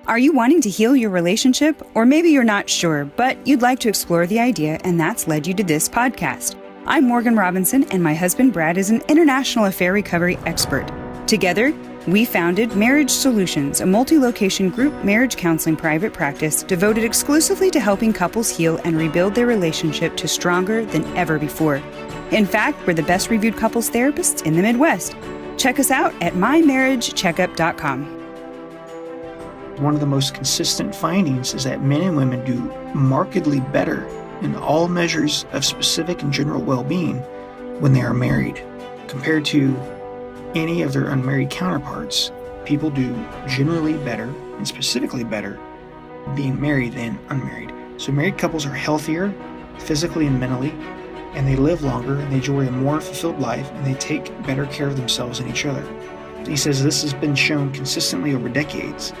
Are you wanting to heal your relationship? Or maybe you're not sure, but you'd like to explore the idea, and that's led you to this podcast. I'm Morgan Robinson, and my husband Brad is an international affair recovery expert. Together, we founded Marriage Solutions, a multi-location group marriage counseling private practice devoted exclusively to helping couples heal and rebuild their relationship to stronger than ever before. In fact, we're the best reviewed couples therapists in the Midwest. Check us out at mymarriagecheckup.com. One of the most consistent findings is that men and women do markedly better in all measures of specific and general well-being when they are married. Compared to any of their unmarried counterparts, people do generally better and specifically better being married than unmarried. So married couples are healthier physically and mentally, and they live longer, and they enjoy a more fulfilled life, and they take better care of themselves and each other. He says this has been shown consistently over decades,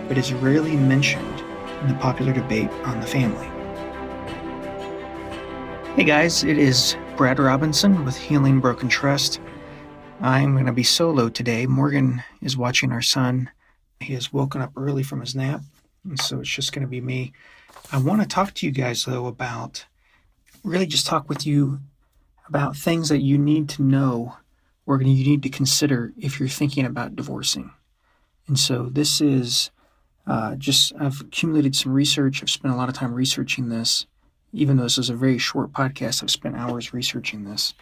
but is rarely mentioned in the popular debate on the family. Hey guys, it is Brad Robinson with Healing Broken Trust. I'm going to be solo today. Morgan is watching our son. He has woken up early from his nap, and so it's just going to be me. I want to talk to you guys, though, about really just talk with you about things that you need to know or you need to consider if you're thinking about divorcing. And so this is I've accumulated some research. I've spent a lot of time researching this. Even though this is a very short podcast, I've spent hours researching this.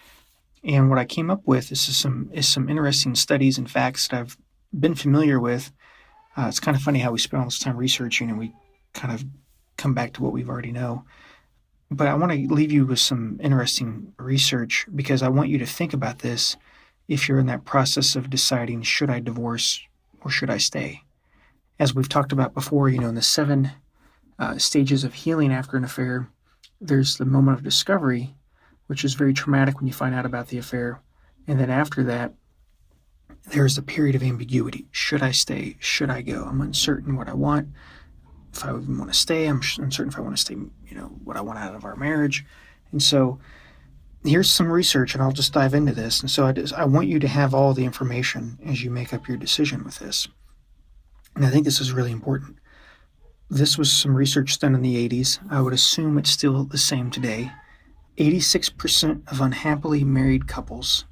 And what I came up with is some interesting studies and facts that I've been familiar with. It's kind of funny how we spend all this time researching and we kind of come back to what we've already know. But I want to leave you with some interesting research because I want you to think about this if you're in that process of deciding, should I divorce or should I stay? As we've talked about before, in the 7 stages of healing after an affair, there's the moment of discovery, which is very traumatic when you find out about the affair. And then after that, there's the period of ambiguity. Should I stay? Should I go? I'm uncertain what I want. If I even want to stay, I'm uncertain if I want to stay, what I want out of our marriage. And so here's some research, and I'll just dive into this. And so I want you to have all the information as you make up your decision with this. And I think this is really important. This was some research done in the 80s. I would assume it's still the same today. 86% of unhappily married couples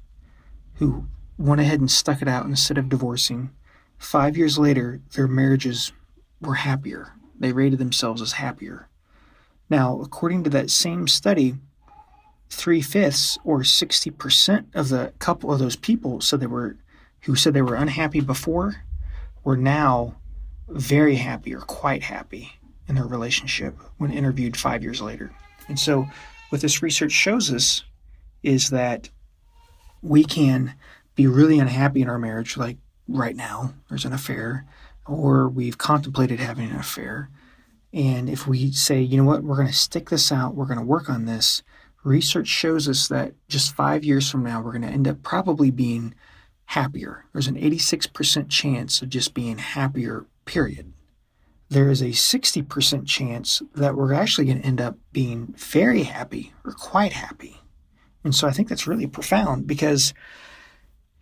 who went ahead and stuck it out instead of divorcing, 5 years later, their marriages were happier. They rated themselves as happier. Now, according to that same study, 3/5 or 60% of the couple of those people who said they were unhappy before were now very happy or quite happy in their relationship when interviewed 5 years later. And so what this research shows us is that we can be really unhappy in our marriage, like right now, there's an affair, or we've contemplated having an affair. And if we say, you know what, we're going to stick this out, we're going to work on this, research shows us that just 5 years from now, we're going to end up probably being happier. There's an 86% chance of just being happier, period. There is a 60% chance that we're actually going to end up being very happy or quite happy. And so I think that's really profound because,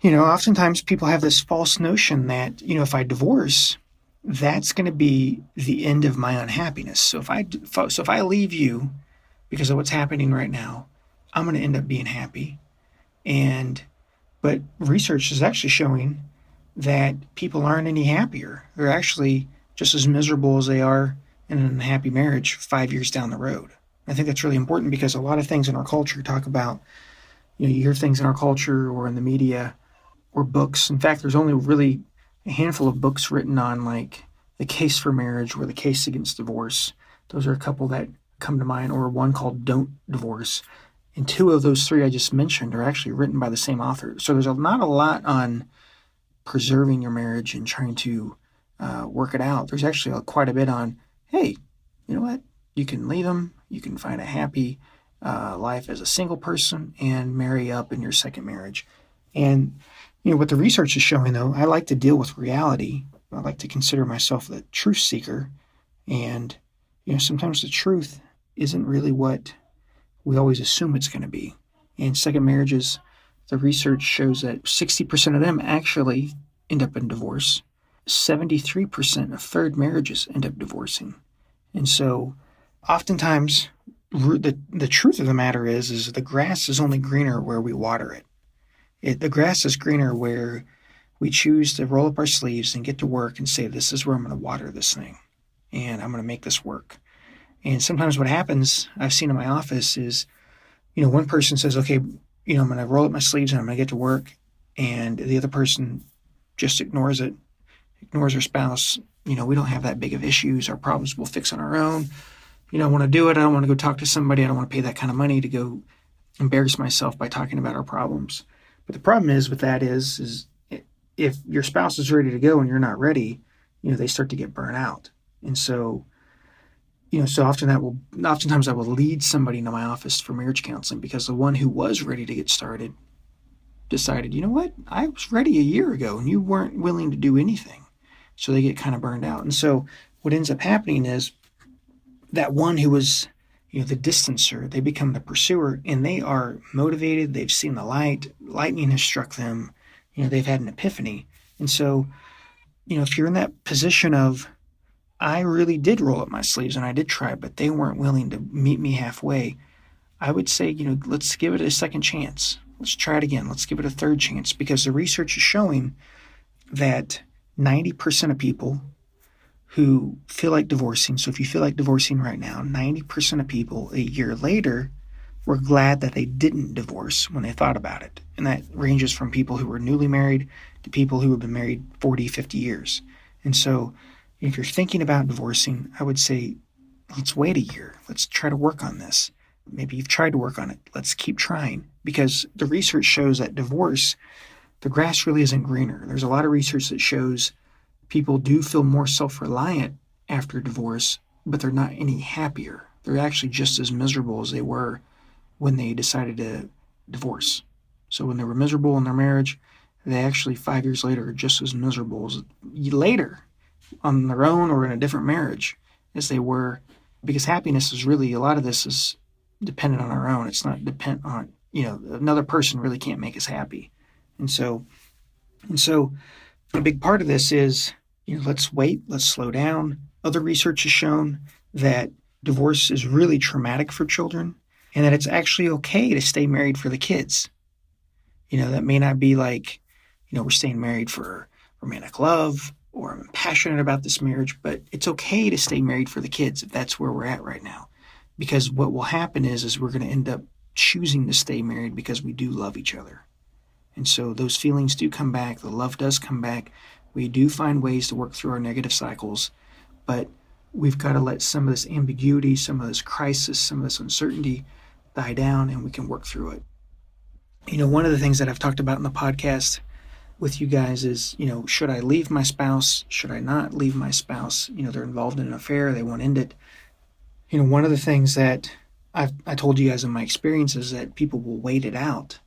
oftentimes people have this false notion that, if I divorce, that's going to be the end of my unhappiness. So if I leave you because of what's happening right now, I'm going to end up being happy. But research is actually showing that people aren't any happier. They're actually just as miserable as they are in an unhappy marriage 5 years down the road. I think that's really important because a lot of things in our culture talk about, you hear things in our culture or in the media or books. In fact, there's only really a handful of books written on like the case for marriage or the case against divorce. Those are a couple that come to mind, or one called Don't Divorce. And 2 of those 3 I just mentioned are actually written by the same author. So there's not a lot on preserving your marriage and trying to work it out. There's actually quite a bit on, hey, you know what? You can leave them. You can find a happy life as a single person and marry up in your second marriage. And, what the research is showing, though, I like to deal with reality. I like to consider myself the truth seeker. And, sometimes the truth isn't really what we always assume it's going to be. In second marriages, the research shows that 60% of them actually end up in divorce. 73% of third marriages end up divorcing. And so oftentimes the truth of the matter is the grass is only greener where we water it. The grass is greener where we choose to roll up our sleeves and get to work and say, this is where I'm going to water this thing and I'm going to make this work. And sometimes what happens, I've seen in my office is, one person says, okay, I'm going to roll up my sleeves and I'm going to get to work. And the other person just ignores it, ignores her spouse. We don't have that big of issues. Our problems we'll fix on our own. I don't want to do it. I don't want to go talk to somebody. I don't want to pay that kind of money to go embarrass myself by talking about our problems. But the problem is with that is if your spouse is ready to go and you're not ready, they start to get burnt out. And so, oftentimes I will lead somebody into my office for marriage counseling because the one who was ready to get started decided, you know what, I was ready a year ago and you weren't willing to do anything. So they get kind of burned out. And so what ends up happening is that one who was, the distancer, they become the pursuer and they are motivated. They've seen the light. Lightning has struck them. They've had an epiphany. And so, if you're in that position of, I really did roll up my sleeves and I did try, but they weren't willing to meet me halfway, I would say, let's give it a second chance. Let's try it again. Let's give it a third chance because the research is showing that 90% of people who feel like divorcing, so if you feel like divorcing right now, 90% of people a year later were glad that they didn't divorce when they thought about it. And that ranges from people who were newly married to people who have been married 40, 50 years. And so if you're thinking about divorcing, I would say, let's wait a year. Let's try to work on this. Maybe you've tried to work on it. Let's keep trying because the research shows that divorce, the grass really isn't greener. There's a lot of research that shows people do feel more self-reliant after divorce, but they're not any happier. They're actually just as miserable as they were when they decided to divorce. So when they were miserable in their marriage, they actually 5 years later are just as miserable as later on their own or in a different marriage as they were, because happiness is really, a lot of this is dependent on our own. It's not dependent on, another person really can't make us happy. And so a big part of this is, let's wait, let's slow down. Other research has shown that divorce is really traumatic for children and that it's actually okay to stay married for the kids. That may not be like, we're staying married for romantic love or I'm passionate about this marriage, but it's okay to stay married for the kids if that's where we're at right now. Because what will happen is we're going to end up choosing to stay married because we do love each other. And so those feelings do come back. The love does come back. We do find ways to work through our negative cycles, but we've got to let some of this ambiguity, some of this crisis, some of this uncertainty die down and we can work through it. One of the things that I've talked about in the podcast with you guys is, should I leave my spouse? Should I not leave my spouse? They're involved in an affair. They won't end it. One of the things that I told you guys in my experience is that people will wait it out.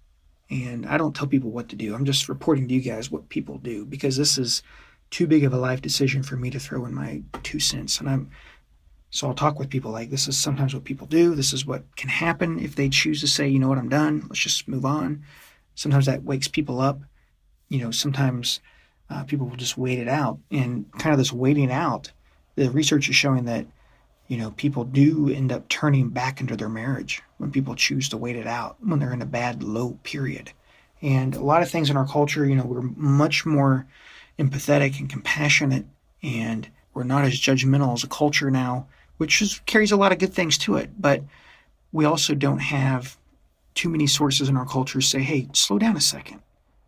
And I don't tell people what to do. I'm just reporting to you guys what people do because this is too big of a life decision for me to throw in my 2 cents. So I'll talk with people like this is sometimes what people do. This is what can happen if they choose to say, you know what, I'm done. Let's just move on. Sometimes that wakes people up. Sometimes people will just wait it out. And kind of this waiting out, the research is showing that, people do end up turning back into their marriage when people choose to wait it out, when they're in a bad, low period. And a lot of things in our culture, we're much more empathetic and compassionate, and we're not as judgmental as a culture now, which carries a lot of good things to it. But we also don't have too many sources in our culture say, hey, slow down a second.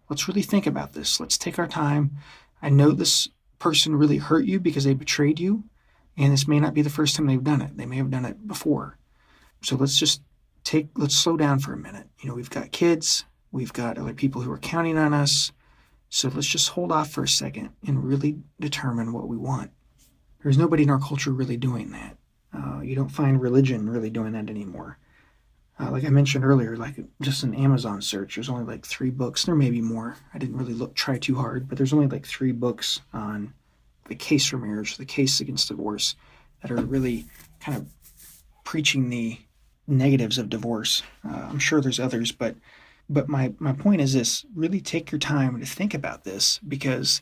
Let's really think about this. Let's take our time. I know this person really hurt you because they betrayed you. And this may not be the first time they've done it. They may have done it before. So let's slow down for a minute. We've got kids. We've got other people who are counting on us. So let's just hold off for a second and really determine what we want. There's nobody in our culture really doing that. You don't find religion really doing that anymore. Like I mentioned earlier, like just an Amazon search, there's only like 3 books. There may be more. I didn't really try too hard, but there's only like 3 books on the case for marriage, the case against divorce, that are really kind of preaching the negatives of divorce. I'm sure there's others, but my point is this: really take your time to think about this, because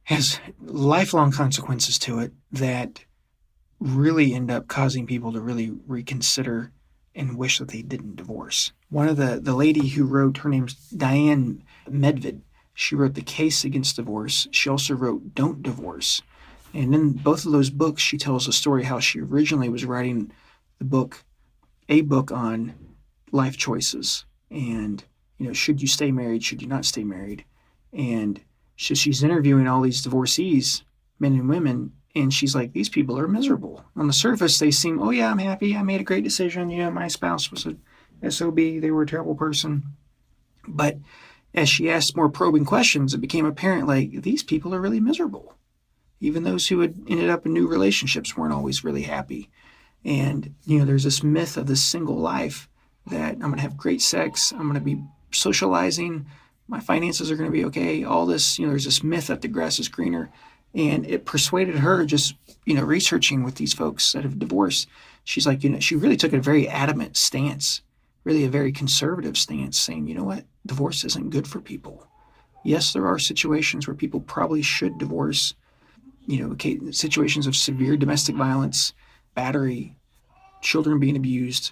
has lifelong consequences to it that really end up causing people to really reconsider and wish that they didn't divorce. One of the lady who wrote, her name's Diane Medved, she wrote The Case Against Divorce. She also wrote Don't Divorce. And in both of those books, she tells a story how she originally was writing a book on life choices and, should you stay married, should you not stay married? And she's interviewing all these divorcees, men and women, and she's like, these people are miserable. On the surface, they seem, oh yeah, I'm happy, I made a great decision, my spouse was a SOB, they were a terrible person. But as she asked more probing questions, it became apparent, like, these people are really miserable. Even those who had ended up in new relationships weren't always really happy. And, there's this myth of this single life that I'm going to have great sex, I'm going to be socializing, my finances are going to be okay, all this, there's this myth that the grass is greener. And it persuaded her just, researching with these folks that have divorced. She's like, she really took a very adamant stance, really a very conservative stance, saying, you know what, divorce isn't good for people. Yes, there are situations where people probably should divorce, situations of severe domestic violence, battery, children being abused.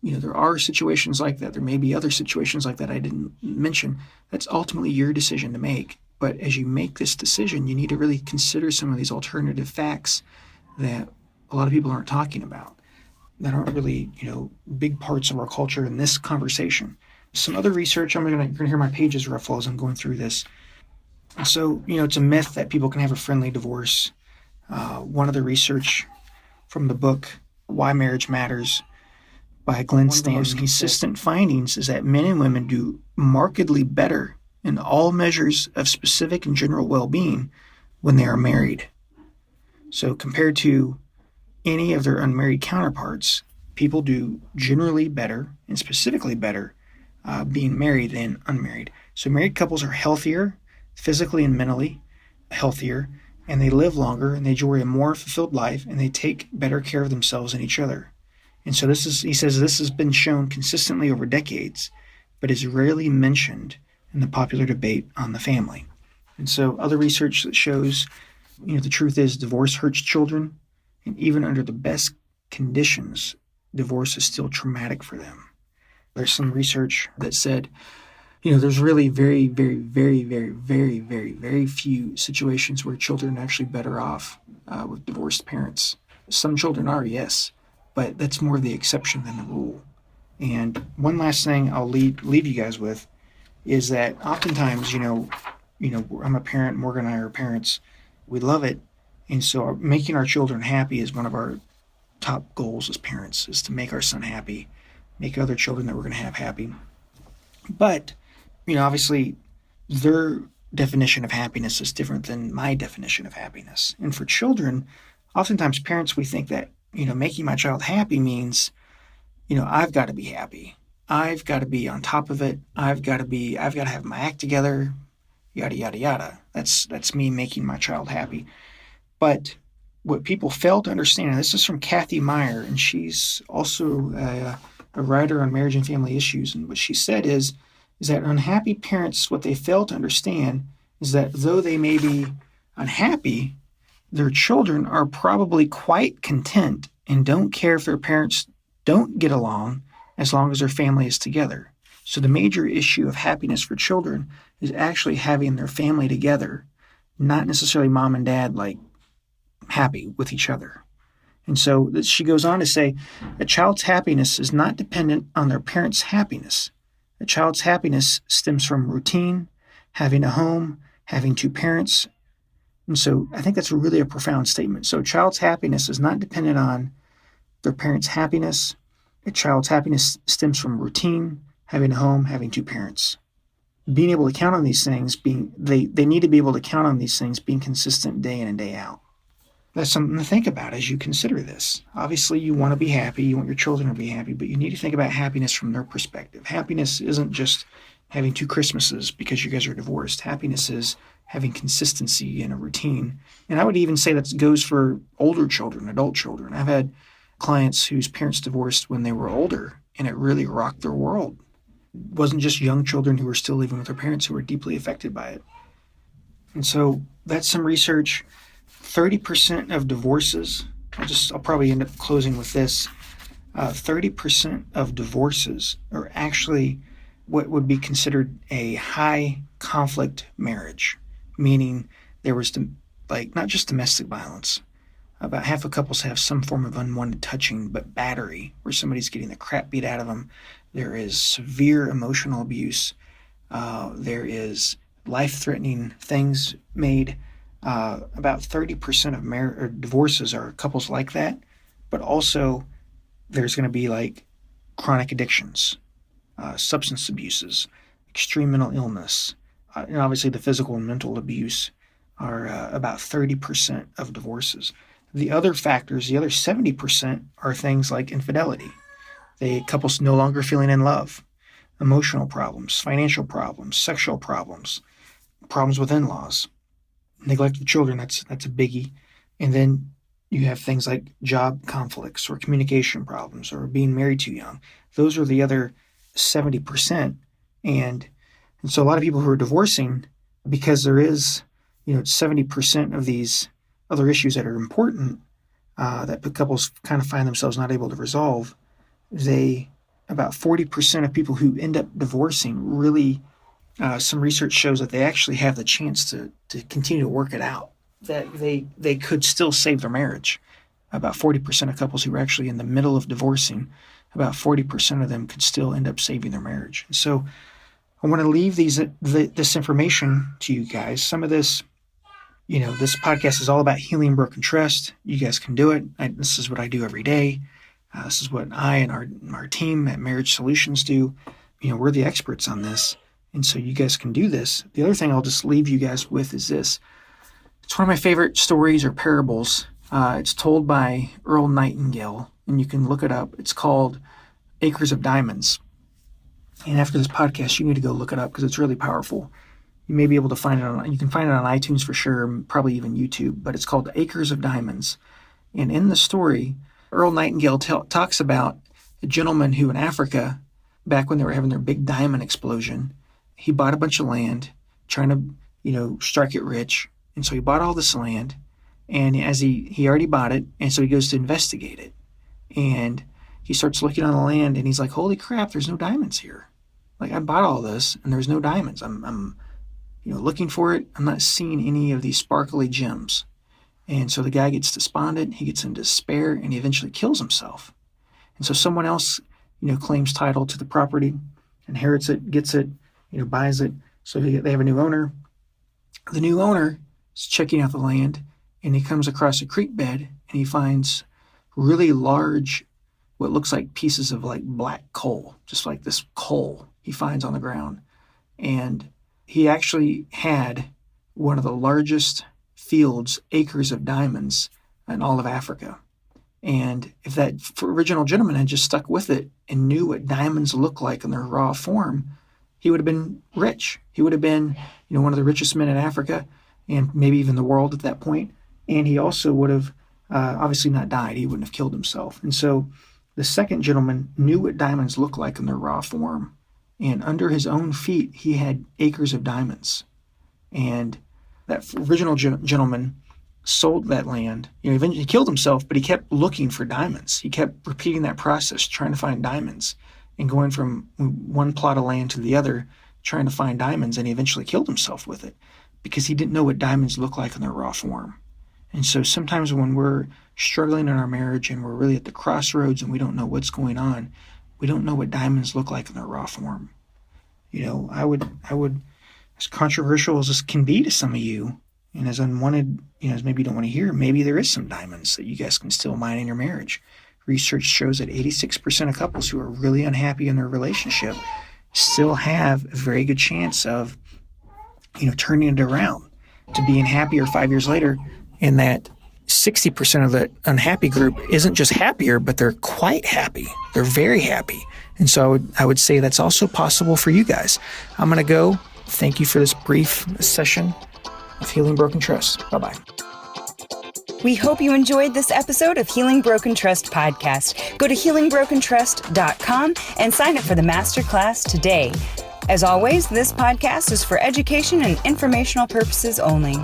There are situations like that. There may be other situations like that I didn't mention. That's ultimately your decision to make. But as you make this decision, you need to really consider some of these alternative facts that a lot of people aren't talking about, that aren't really, big parts of our culture in this conversation. Some other research, you're going to hear my pages ruffle as I'm going through this. So, it's a myth that people can have a friendly divorce. One of the research from the book, Why Marriage Matters, by Glenn Stanton, consistent findings is that men and women do markedly better in all measures of specific and general well-being when they are married. So compared to any of their unmarried counterparts, people do generally better and specifically better being married than unmarried. So married couples are healthier, physically and mentally healthier, and they live longer and they enjoy a more fulfilled life and they take better care of themselves and each other. And so he says this has been shown consistently over decades, but is rarely mentioned in the popular debate on the family. And so other research that shows, the truth is divorce hurts children, and even under the best conditions, divorce is still traumatic for them. There's some research that said, there's really very, very, very, very, very, very, very few situations where children are actually better off with divorced parents. Some children are, yes, but that's more the exception than the rule. And one last thing I'll leave you guys with is that oftentimes, I'm a parent, Morgan and I are parents, we love it. And so making our children happy is one of our top goals as parents, is to make our son happy, make other children that we're going to have happy. But, obviously their definition of happiness is different than my definition of happiness. And for children, oftentimes parents, we think that, making my child happy means, I've got to be happy. I've got to be on top of it. I've got to have my act together, yada, yada, yada. That's me making my child happy. But what people fail to understand, and this is from Kathy Meyer, and she's also a writer on marriage and family issues, and what she said is that unhappy parents, what they fail to understand is that though they may be unhappy, their children are probably quite content and don't care if their parents don't get along as long as their family is together. So the major issue of happiness for children is actually having their family together, not necessarily mom and dad happy with each other. And so she goes on to say, a child's happiness is not dependent on their parents' happiness. A child's happiness stems from routine, having a home, having two parents. And so I think that's really a profound statement. So a child's happiness is not dependent on their parents' happiness. A child's happiness stems from routine, having a home, having two parents. Being able to count on these things, they need to be able to count on these things being consistent day in and day out. That's something to think about as you consider this. Obviously, you want to be happy, you want your children to be happy, but you need to think about happiness from their perspective. Happiness isn't just having two Christmases because you guys are divorced. Happiness is having consistency in a routine. And I would even say that goes for older children, adult children. I've had clients whose parents divorced when they were older, and it really rocked their world. It wasn't just young children who were still living with their parents who were deeply affected by it. And so that's some research. 30% of divorces, I'll probably end up closing with this. 30% of divorces are actually what would be considered a high conflict marriage, meaning there was not just domestic violence. About half of couples have some form of unwanted touching, but battery, where somebody's getting the crap beat out of them. There is severe emotional abuse. There is life-threatening things made. About 30% of divorces are couples like that, but also there's going to be like chronic addictions, substance abuses, extreme mental illness, and obviously the physical and mental abuse are about 30% of divorces. The other factors, the other 70%, are things like infidelity. Couples no longer feeling in love, emotional problems, financial problems, sexual problems, problems with in-laws, neglect of children, that's a biggie. And then you have things like job conflicts or communication problems or being married too young. Those are the other 70%. And so a lot of people who are divorcing, because there is 70% of these other issues that are important that couples kind of find themselves not able to resolve, about 40% of people who end up divorcing really, some research shows that they actually have the chance to continue to work it out, that they could still save their marriage. About 40% of couples who are actually in the middle of divorcing, about 40% of them could still end up saving their marriage. And so I want to leave this information to you guys. Some of this, this podcast is all about healing broken trust. You guys can do it. This is what I do every day. This is what I and our team at Marriage Solutions do. We're the experts on this. And so you guys can do this. The other thing I'll just leave you guys with is this. It's one of my favorite stories or parables. It's told by Earl Nightingale, and you can look it up. It's called Acres of Diamonds. And after this podcast, you need to go look it up because it's really powerful. You may be able to find it you can find it on iTunes for sure, and probably even YouTube, but it's called Acres of Diamonds. And in the story, Earl Nightingale talks about a gentleman who in Africa, back when they were having their big diamond explosion, he bought a bunch of land, trying to, strike it rich. And so he bought all this land, and as he already bought it, and so he goes to investigate it. And he starts looking on the land, and he's like, holy crap, there's no diamonds here. Like, I bought all this, and there's no diamonds. I'm looking for it. I'm not seeing any of these sparkly gems. And so the guy gets despondent, he gets into despair, and he eventually kills himself. And so someone else, claims title to the property, inherits it, gets it, buys it. So they have a new owner. The new owner is checking out the land, and he comes across a creek bed, and he finds really large, what looks like pieces of like black coal, just like this coal he finds on the ground. And he actually had one of the largest fields, acres of diamonds in all of Africa. And if that original gentleman had just stuck with it and knew what diamonds look like in their raw form, he would have been rich. He would have been, one of the richest men in Africa and maybe even the world at that point. And he also would have obviously not died. He wouldn't have killed himself. And so the second gentleman knew what diamonds look like in their raw form. And under his own feet, he had acres of diamonds. And that original gentleman sold that land. Eventually he killed himself, but he kept looking for diamonds. He kept repeating that process, trying to find diamonds, and going from one plot of land to the other, trying to find diamonds, and he eventually killed himself with it because he didn't know what diamonds look like in their raw form. And so sometimes when we're struggling in our marriage and we're really at the crossroads and we don't know what's going on, we don't know what diamonds look like in their raw form. I would, as controversial as this can be to some of you, and as unwanted, as maybe you don't want to hear, maybe there is some diamonds that you guys can still mine in your marriage. Research shows that 86% of couples who are really unhappy in their relationship still have a very good chance of, turning it around to being happier 5 years later. And that 60% of the unhappy group isn't just happier, but they're quite happy. They're very happy. And so I would say that's also possible for you guys. I'm going to go. Thank you for this brief session of Healing Broken Trust. Bye-bye. We hope you enjoyed this episode of Healing Broken Trust podcast. Go to healingbrokentrust.com and sign up for the masterclass today. As always, this podcast is for education and informational purposes only.